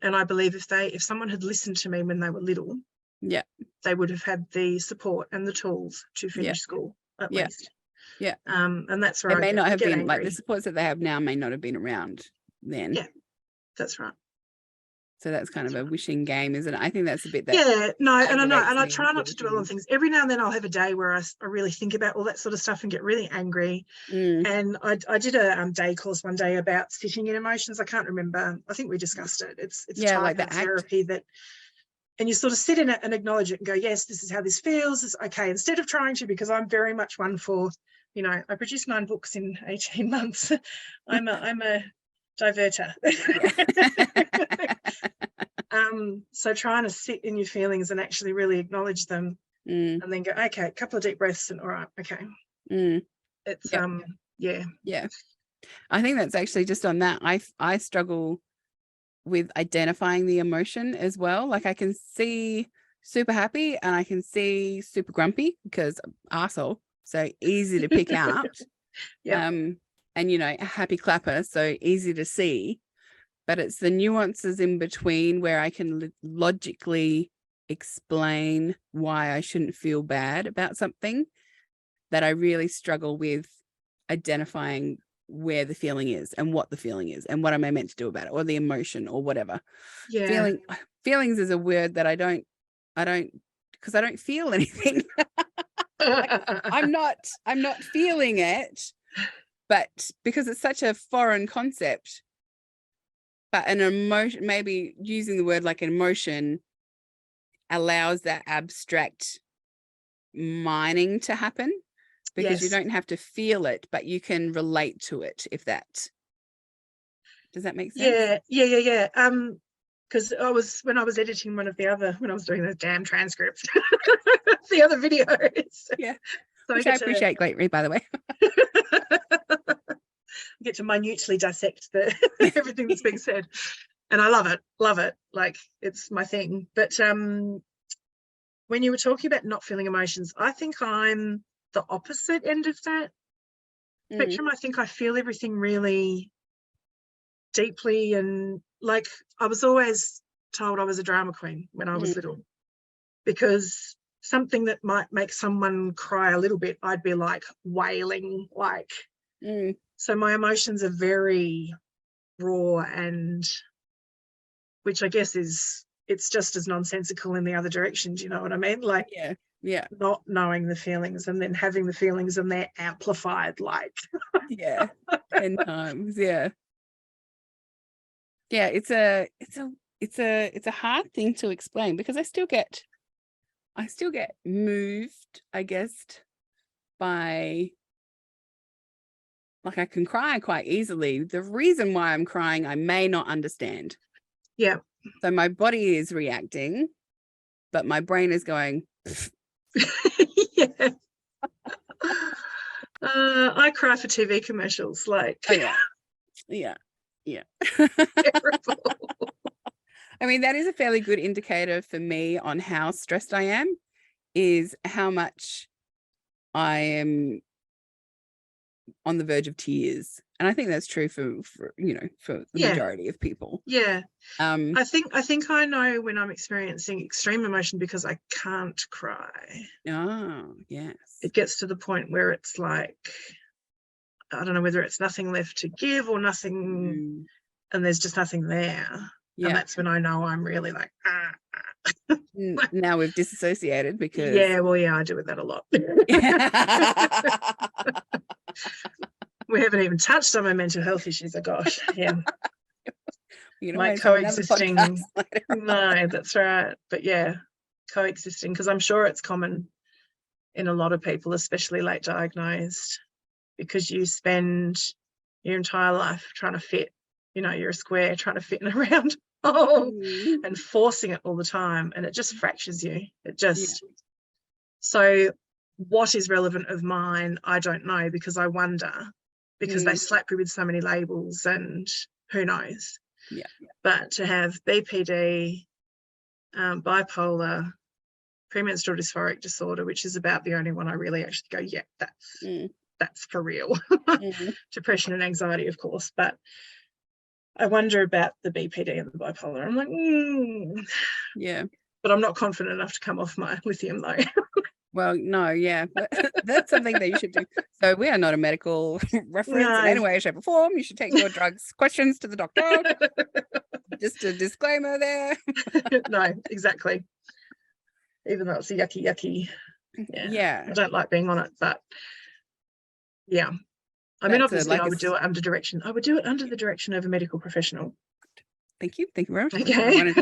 I believe if someone had listened to me when they were little, they would have had the support and the tools to finish school at least. And that's where it may not have been angry. like the supports that they have now may not have been around then. Yeah, that's right. So that's kind of a wishing game, isn't it? I think that's a bit that. Yeah, no, and I know, and I try not to dwell on things. Every now and then I'll have a day where I really think about all that sort of stuff and get really angry. And I did a day course one day about sitting in emotions. I can't remember. I think we discussed it. It's a type like of therapy that, and you sort of sit in it and acknowledge it and go, yes, this is how this feels. It's okay. Instead of trying to, because I'm very much one for, you know, I produced 9 books in 18 months. I'm a diverter. So trying to sit in your feelings and actually really acknowledge them and then go, okay, a couple of deep breaths and all right, okay. It's I think that's actually just on that. I struggle with identifying the emotion as well. Like I can see super happy and I can see super grumpy because arsehole, so easy to pick out. And you know, a happy clapper, so easy to see. But it's the nuances in between where I can logically explain why I shouldn't feel bad about something that I really struggle with identifying where the feeling is and what the feeling is and what am I meant to do about it, or the emotion or whatever. Feelings is a word that I don't because I don't feel anything. I'm not feeling it, but because it's such a foreign concept. But an emotion, maybe using the word like an emotion allows that abstract mining to happen because you don't have to feel it, but you can relate to it. Does that make sense? Yeah. Because when I was editing when I was doing those damn transcripts, the other videos. Yeah. So which I appreciate greatly, by the way. I get to minutely dissect everything that's being said, and I love it. Like it's my thing. But when you were talking about not feeling emotions, I think I'm the opposite end of that spectrum. I think I feel everything really deeply, and like I was always told I was a drama queen when I was little, because something that might make someone cry a little bit, I'd be like wailing, like. So my emotions are very raw, and which I guess it's just as nonsensical in the other direction. Do you know what I mean? Like, not knowing the feelings and then having the feelings and they're amplified, like 10 times. Yeah, it's a hard thing to explain because I still get moved, I guess, by. Like I can cry quite easily. The reason why I'm crying, I may not understand. Yeah. So my body is reacting, but my brain is going, Yeah. I cry for TV commercials, like. Oh yeah. Terrible. I mean, that is a fairly good indicator for me on how stressed I am, is how much I am on the verge of tears. And I think that's true for the majority of people. Yeah. Um, I think I know when I'm experiencing extreme emotion because I can't cry. oh, yes. It gets to the point where it's like, I don't know whether it's nothing left to give or nothing, and there's just nothing there. Yeah. And that's when I know I'm really like, Now we've disassociated because. Yeah, well, yeah, I do with that a lot. We haven't even touched on my mental health issues. Oh gosh, yeah. Like coexisting. No, that's right. But yeah, coexisting, because I'm sure it's common in a lot of people, especially late diagnosed, because you spend your entire life trying to fit, you're a square trying to fit in a round hole and forcing it all the time, and it just fractures you. It just So what is relevant of mine, I don't know, because I wonder, because they slap you with so many labels and who knows. Yeah. But to have BPD, bipolar, premenstrual dysphoric disorder, which is about the only one I really actually go, yeah, that's for real. Depression and anxiety, of course, but I wonder about the BPD and the bipolar. I'm like, yeah, but I'm not confident enough to come off my lithium though. Well, no, yeah, that's something that you should do. So we are not a medical reference in any way, shape, or form. You should take your drugs questions to the doctor. Just a disclaimer there. No, exactly. Even though it's a yucky. Yeah. I don't like being on it, but yeah. I mean, obviously, I would do it under direction. I would do it under the direction of a medical professional. Thank you very much. Okay.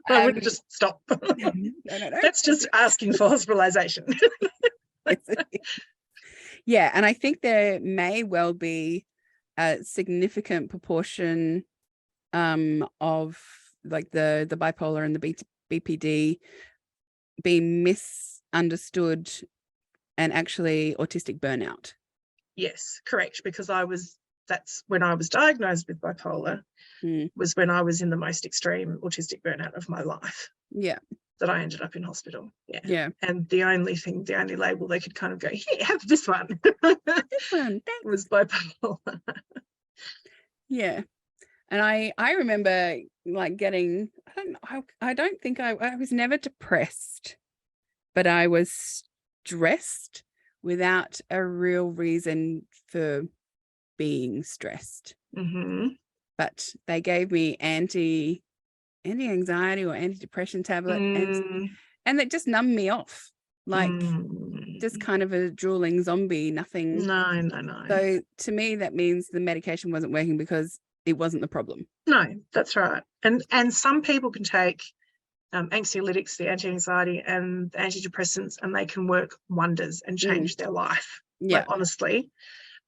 I wouldn't just stop. No. That's just asking for hospitalization. Yeah, and I think there may well be a significant proportion of like the bipolar and the BPD being misunderstood and actually autistic burnout. Yes, correct, because that's when I was diagnosed with bipolar, was when I was in the most extreme autistic burnout of my life. Yeah. That I ended up in hospital. Yeah. And the only label they could kind of go, here, have this one. This one, thanks. Was bipolar. Yeah. And I remember like getting, I don't think I was never depressed, but I was stressed without a real reason for being stressed. But they gave me anti-anxiety or antidepressant tablet and it just numbed me off, like just kind of a drooling zombie, nothing. No. So to me, that means the medication wasn't working because it wasn't the problem. No, that's right. And some people can take anxiolytics, the anti-anxiety and the antidepressants, and they can work wonders and change their life. Yeah. Like, honestly.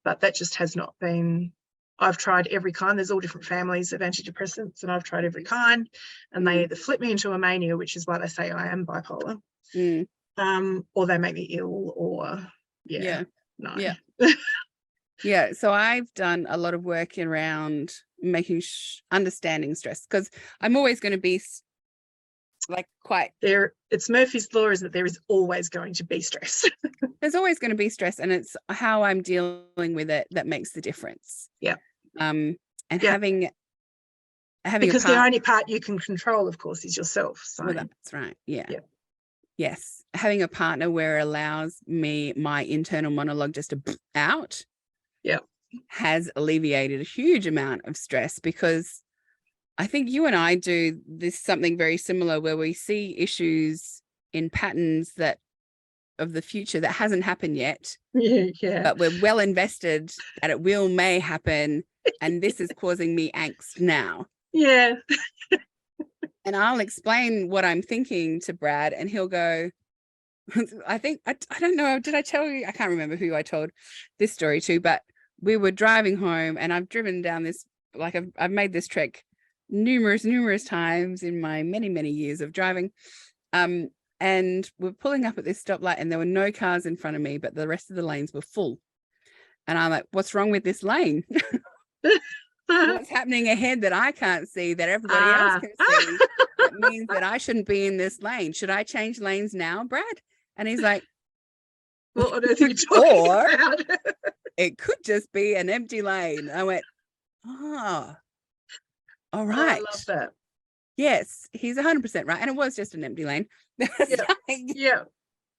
But that just has not been. I've tried every kind. There's all different families of antidepressants, and I've tried every kind, and they either flip me into a mania, which is why they say I am bipolar, or they make me ill, or no. Yeah. So I've done a lot of work around making understanding stress, because I'm always going to be like quite there. It's Murphy's law, is that there is always going to be stress. There's always going to be stress, and it's how I'm dealing with it that makes the difference. Yeah. And having because the only part you can control, of course, is yourself. So well, that's right. Yeah. Yes. Having a partner where it allows me my internal monologue just to out. Yeah. Has alleviated a huge amount of stress, because I think you and I do this something very similar, where we see issues in patterns that of the future that hasn't happened yet. Yeah. But we're well invested that it may happen, and this is causing me angst now. Yeah. And I'll explain what I'm thinking to Brad, and he'll go, I don't know, did I tell you? I can't remember who I told this story to, but we were driving home, and I've driven down this, like I've made this trek numerous times in my many years of driving. And And we're pulling up at this stoplight and there were no cars in front of me, but the rest of the lanes were full. And I'm like, what's wrong with this lane? What's happening ahead that I can't see that everybody else can see? That means that I shouldn't be in this lane. Should I change lanes now, Brad? And he's like, what on earth are you talking about? It could just be an empty lane. I went, all right. I love that. Yes, he's 100% right. And it was just an empty lane. Yeah.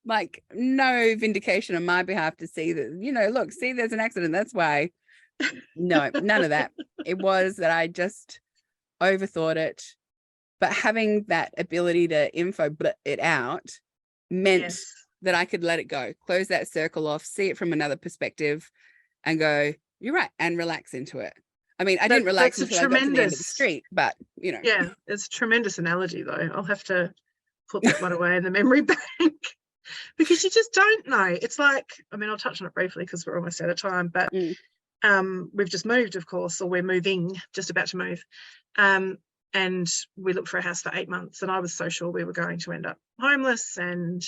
Like no vindication on my behalf to see that, look, see, there's an accident. That's why. No, none of that. It was that I just overthought it. But having that ability to info it out meant that I could let it go, close that circle off, see it from another perspective and go, you're right, and relax into it. I mean, I didn't relax until I got to the end of the street, but, Yeah, it's a tremendous analogy, though. I'll have to put that one away in the memory bank because you just don't know. It's like, I mean, I'll touch on it briefly because we're almost out of time, but we've just moved, of course, or we're moving, just about to move. And we looked for a house for 8 months and I was so sure we were going to end up homeless. And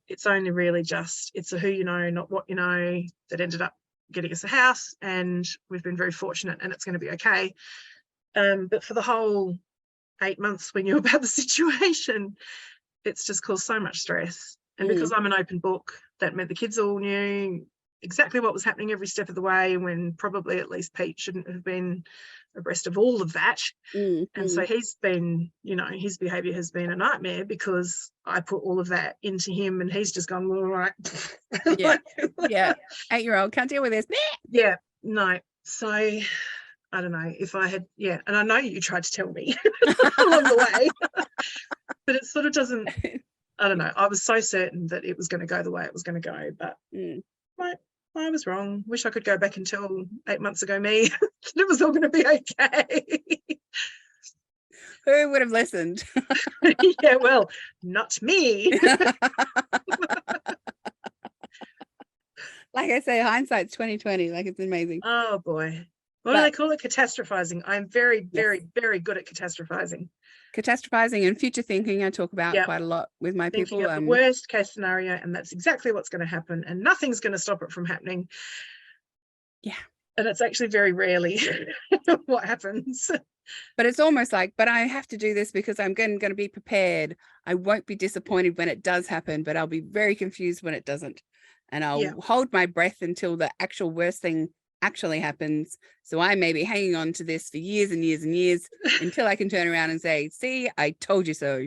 it's only really just, it's a who you know, not what you know, that ended up getting us a house. And we've been very fortunate and it's going to be okay. But for the whole 8 months we knew about the situation, it's just caused so much stress. And because I'm an open book, that meant the kids all knew exactly what was happening every step of the way, when probably at least Pete shouldn't have been abreast of all of that. And so he's been, his behaviour has been a nightmare because I put all of that into him and he's just gone, all right. Yeah. 8-year-old can't deal with this. Yeah, no. So I don't know if I had, and I know you tried to tell me along the way, but it sort of doesn't, I don't know. I was so certain that it was going to go the way it was going to go, but I was wrong. Wish I could go back and tell 8 months ago me that it was all going to be okay. Who would have listened? Yeah, well, not me. Like I say, hindsight's 20/20. Like, it's amazing. Oh boy. What do they call it? Catastrophizing. I'm very, very, very good at catastrophizing. Catastrophizing and future thinking I talk about quite a lot with my thinking people. Of the worst case scenario, and that's exactly what's going to happen, and nothing's going to stop it from happening. Yeah. And it's actually very rarely what happens. But it's almost like, but I have to do this because I'm going to be prepared. I won't be disappointed when it does happen, but I'll be very confused when it doesn't. And I'll hold my breath until the actual worst thing actually happens. So I may be hanging on to this for years and years and years until I can turn around and say, see, I told you so.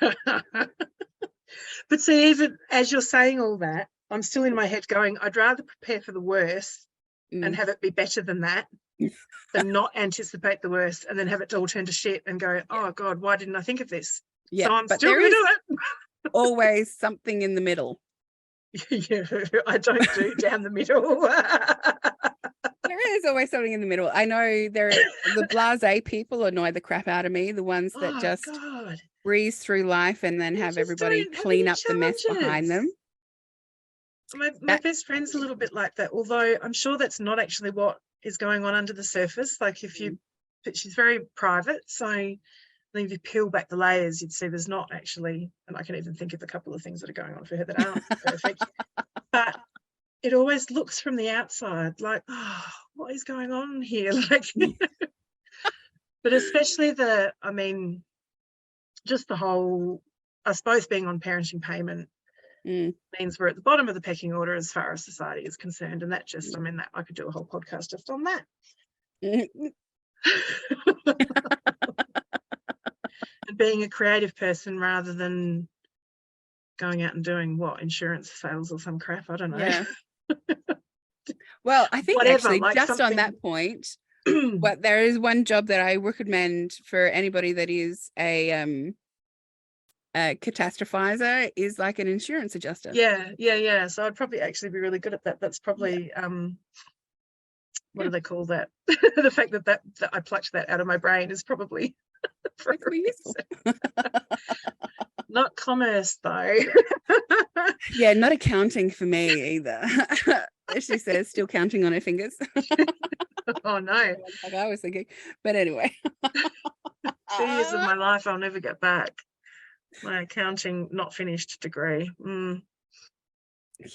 But see, even as you're saying all that, I'm still in my head going, I'd rather prepare for the worst and have it be better than that than not anticipate the worst and then have it all turn to shit and go, oh God, why didn't I think of this? So I'm still going to do it. Always something in the middle. Yeah, I don't do down the middle. There is always something in the middle. I know the blasé people annoy the crap out of me, the ones that just breeze through life and then have everybody clean up the mess behind them. My best friend's a little bit like that, although I'm sure that's not actually what is going on under the surface. Like but she's very private, so if you peel back the layers, you'd see there's not actually, and I can even think of a couple of things that are going on for her that aren't perfect, but it always looks from the outside like, oh, what is going on here? Like, but especially just the whole, I suppose, being on parenting payment means we're at the bottom of the pecking order as far as society is concerned. And that just, that I could do a whole podcast just on that. And being a creative person rather than going out and doing insurance sales or some crap. I don't know. Yeah. Well, I think actually just on that point, there is one job that I recommend for anybody that is a catastrophizer is like an insurance adjuster. Yeah. So I'd probably actually be really good at that. That's probably what do they call that? The fact that I plucked that out of my brain is probably very useful. Not commerce though. Yeah, not accounting for me either. She says, still counting on her fingers. Oh no. Like I was thinking. But anyway. 2 years of my life I'll never get back. My accounting not finished degree. Yeah.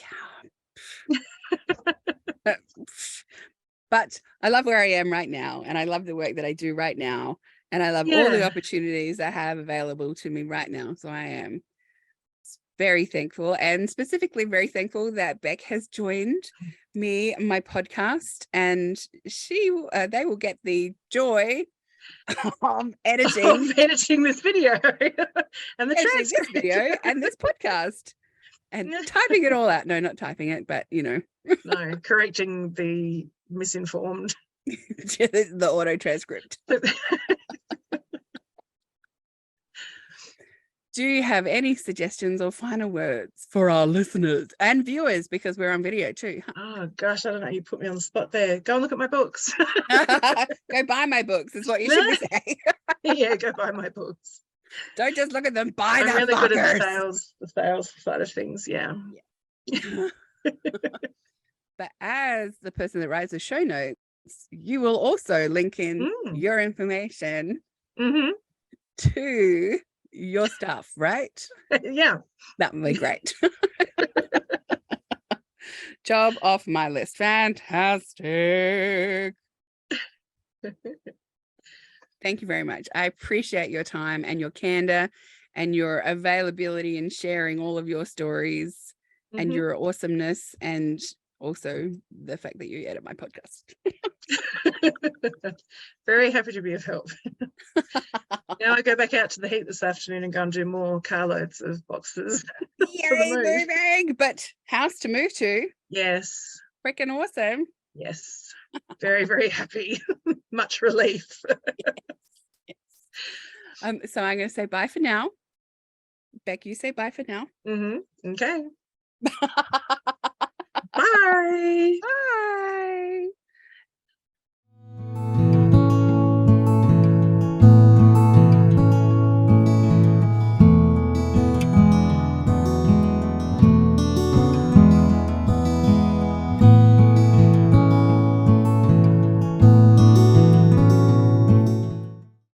But I love where I am right now, and I love the work that I do right now, and I love all the Yeah. opportunities I have available to me right now. So I am very thankful, and specifically very thankful that Beck has joined me on my podcast, and they will get the joy of editing Editing this video and the this transcript. video and this podcast and typing it all out. No, not typing it, but No, correcting the misinformed. the auto transcript. Do you have any suggestions or final words for our listeners and viewers, because we're on video too? Oh gosh, I don't know. You put me on the spot there. Go and look at my books. Go buy my books is what you should be saying. Yeah, go buy my books. Don't just look at them. Buy I'm them. really fuckers. good at the sales side of things. Yeah. But as the person that writes the show notes, you will also link in your information to your stuff, right? Yeah. That would be great. Job off my list. Fantastic. Thank you very much. I appreciate your time and your candor and your availability in sharing all of your stories and your awesomeness, and also the fact that you edit my podcast. Very happy to be of help. Now I go back out to the heat this afternoon and go and do more carloads of boxes. Yay, moving! But house to move to. Yes. Freaking awesome. Yes. Very, very happy. Much relief. Yes. So I'm going to say bye for now. Beck, you say bye for now. Okay. Bye. Bye.